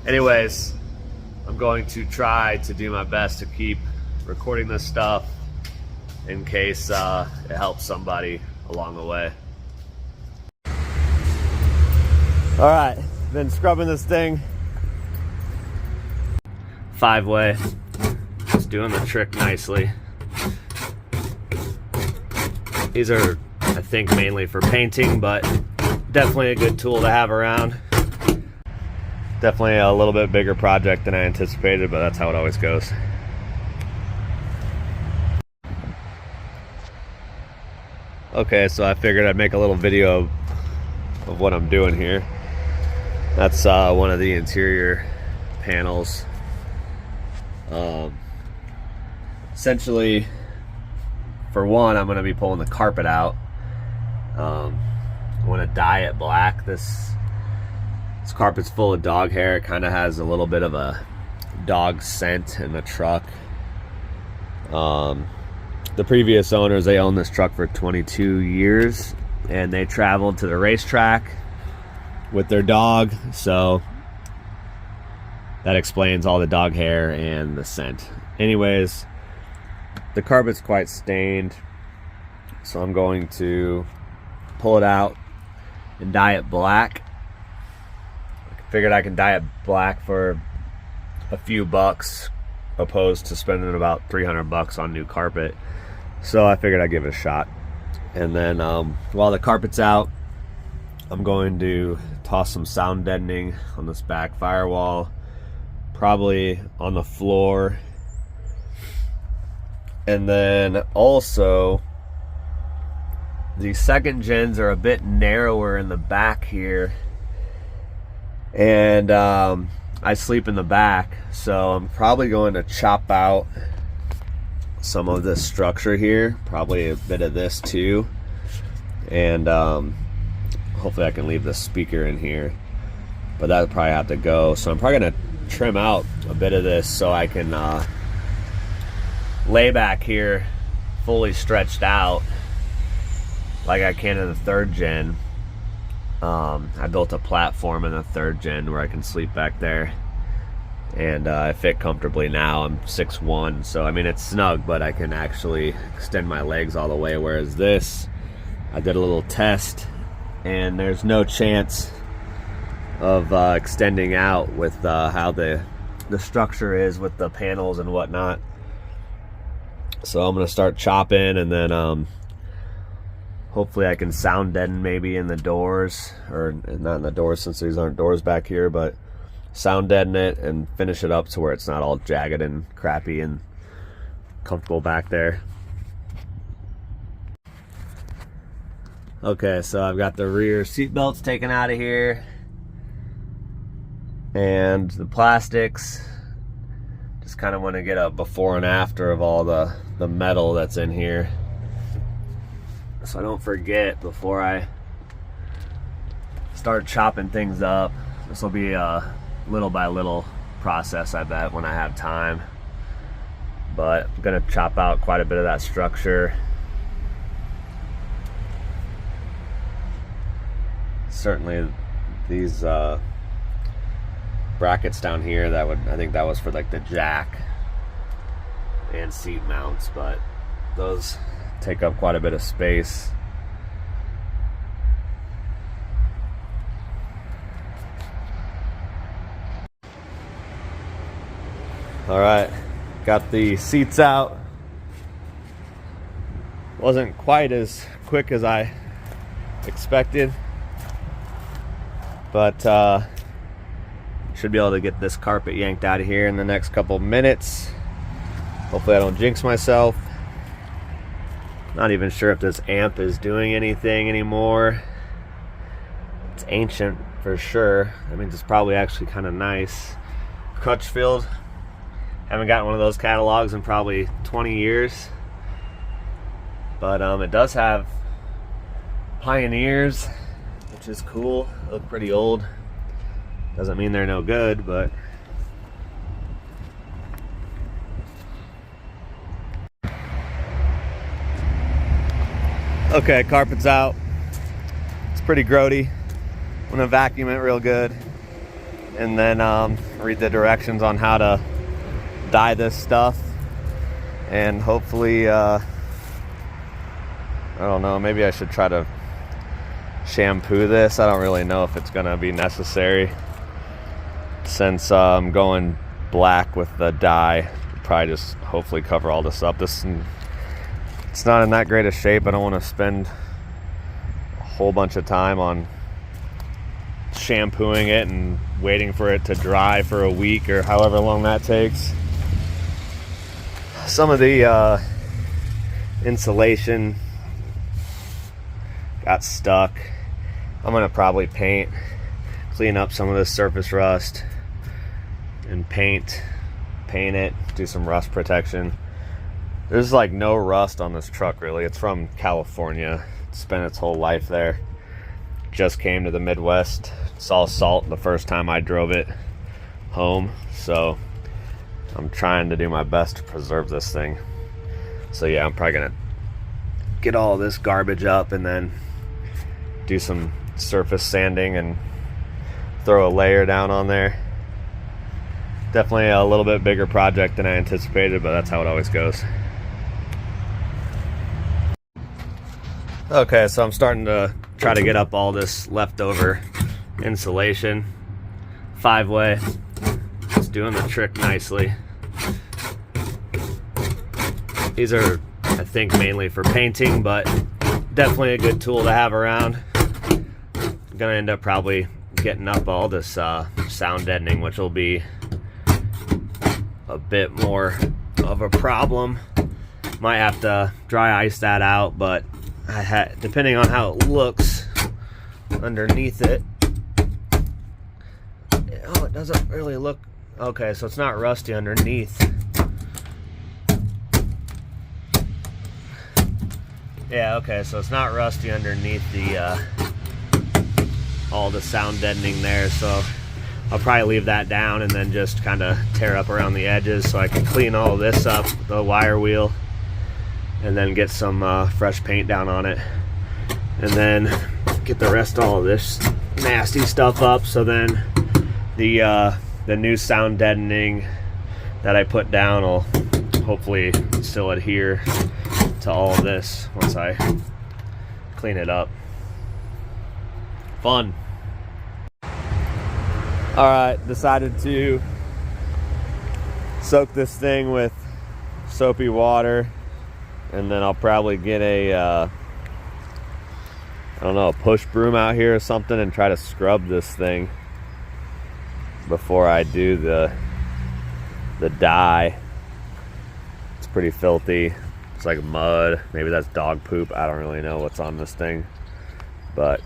Anyways, I'm going to try to do my best to keep recording this stuff in case it helps somebody along the way. All right, been scrubbing this thing 5-way, just doing the trick nicely. These are, I think, mainly for painting, but definitely a good tool to have around. Definitely a little bit bigger project than I anticipated, but that's how it always goes. Okay, so I figured I'd make a little video of what I'm doing here. That's one of the interior panels. Essentially, for one, I'm going to be pulling the carpet out. I want to dye it black. This carpet's full of dog hair. It kind of has a little bit of a dog scent in the truck. The previous owners, they owned this truck for 22 years, and they traveled to the racetrack with their dog, so that explains all the dog hair and the scent. Anyways, the carpet's quite stained, so I'm going to pull it out and dye it black. I figured I can dye it black for a few bucks opposed to spending about 300 bucks on new carpet. So I figured I'd give it a shot. And then while the carpet's out, I'm going to toss some sound deadening on this back firewall, probably on the floor. And then also, the second gens are a bit narrower in the back here, and I sleep in the back, so I'm probably going to chop out some of this structure here, probably a bit of this too, and hopefully I can leave the speaker in here, but that'll probably have to go. So I'm probably going to trim out a bit of this so I can lay back here fully stretched out like I can in the third gen. I built a platform in the third gen where I can sleep back there, and I fit comfortably now. I'm 6'1", so I mean it's snug, but I can actually extend my legs all the way, whereas this, I did a little test and there's no chance of extending out with how the structure is with the panels and whatnot. So I'm gonna start chopping, and then hopefully I can sound deaden maybe in the doors, or not in the doors since these aren't doors back here, but sound deaden it and finish it up to where it's not all jagged and crappy and comfortable back there. Okay, so I've got the rear seat belts taken out of here and the plastics. Just kind of want to get a before and after of all the metal that's in here, so I don't forget before I start chopping things up. This will be a little by little process, I bet, when I have time, but I'm gonna chop out quite a bit of that structure. Certainly these brackets down here, I think that was for like the jack and seat mounts, but those take up quite a bit of space. All right, got the seats out. Wasn't quite as quick as I expected, but should be able to get this carpet yanked out of here in the next couple minutes. Hopefully I don't jinx myself. Not even sure if this amp is doing anything anymore. It's ancient for sure. I mean, it's probably actually kind of nice. Crutchfield. Haven't gotten one of those catalogs in probably 20 years. But it does have Pioneers, which is cool. They look pretty old. Doesn't mean they're no good, but okay, carpet's out. It's pretty grody. I'm gonna vacuum it real good. and then read the directions on how to dye this stuff, and hopefully I don't know, maybe I should try to shampoo this. I don't really know if it's gonna be necessary, since I'm going black with the dye. Probably just hopefully cover all this up. It's not in that great a shape. I don't want to spend a whole bunch of time on shampooing it and waiting for it to dry for a week or however long that takes. Some of the insulation got stuck. I'm gonna probably clean up some of this surface rust and paint it, do some rust protection. There's like no rust on this truck really. It's from California. It's spent its whole life there. Just came to the Midwest, saw salt the first time I drove it home, so I'm trying to do my best to preserve this thing. So yeah, I'm probably gonna get all this garbage up and then do some surface sanding and throw a layer down on there. Definitely a little bit bigger project than I anticipated, but that's how it always goes. Okay, so I'm starting to try to get up all this leftover insulation. 5-way. It's doing the trick nicely. These are, I think, mainly for painting, but definitely a good tool to have around. I'm gonna end up probably getting up all this sound deadening, which will be a bit more of a problem. Might have to dry ice that out, but depending on how it looks underneath it. Oh, it doesn't really look okay, so it's not rusty underneath. Yeah, okay, so it's not rusty underneath the all the sound deadening there, so I'll probably leave that down and then just kind of tear up around the edges so I can clean all this up, the wire wheel, and then get some fresh paint down on it, and then get the rest of all of this nasty stuff up, so then the new sound deadening that I put down will hopefully still adhere to all of this once I clean it up. Fun. Alright, decided to soak this thing with soapy water, and then I'll probably get a I don't know, a push broom out here or something and try to scrub this thing before I do the dye. It's pretty filthy. It's like mud. Maybe that's dog poop. I don't really know what's on this thing, but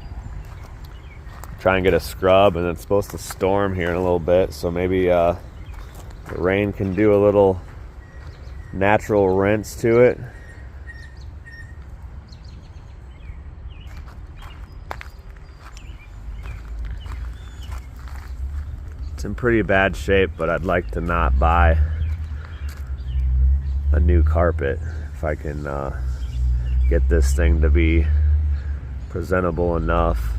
try and get a scrub. And it's supposed to storm here in a little bit, so maybe the rain can do a little natural rinse to it. It's in pretty bad shape, but I'd like to not buy a new carpet if I can get this thing to be presentable enough.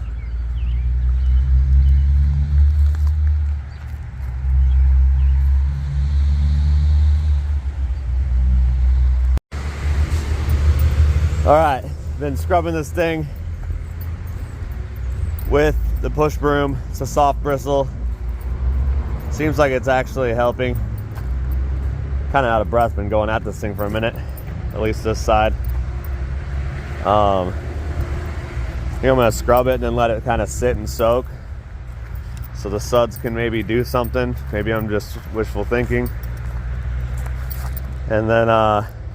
All right, been scrubbing this thing with the push broom. It's a soft bristle. Seems like it's actually helping. Kind of out of breath, been going at this thing for a minute, at least this side. I think I'm gonna scrub it and then let it kind of sit and soak so the suds can maybe do something. Maybe I'm just wishful thinking. And then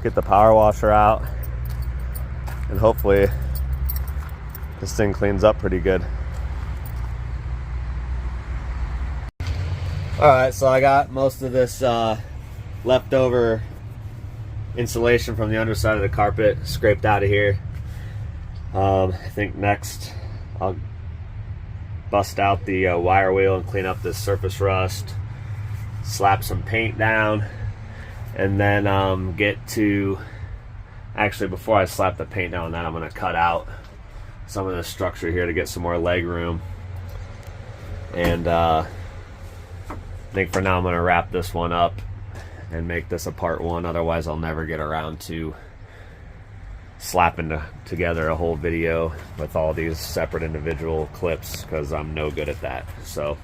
get the power washer out, and hopefully this thing cleans up pretty good. Alright, so I got most of this leftover insulation from the underside of the carpet scraped out of here. I think next I'll bust out the wire wheel and clean up this surface rust, slap some paint down, and then get to, actually before I slap the paint down on that, I'm going to cut out some of the structure here to get some more leg room, and think for now I'm going to wrap this one up and make this a part one. Otherwise I'll never get around to slapping together a whole video with all these separate individual clips, because I'm no good at that. So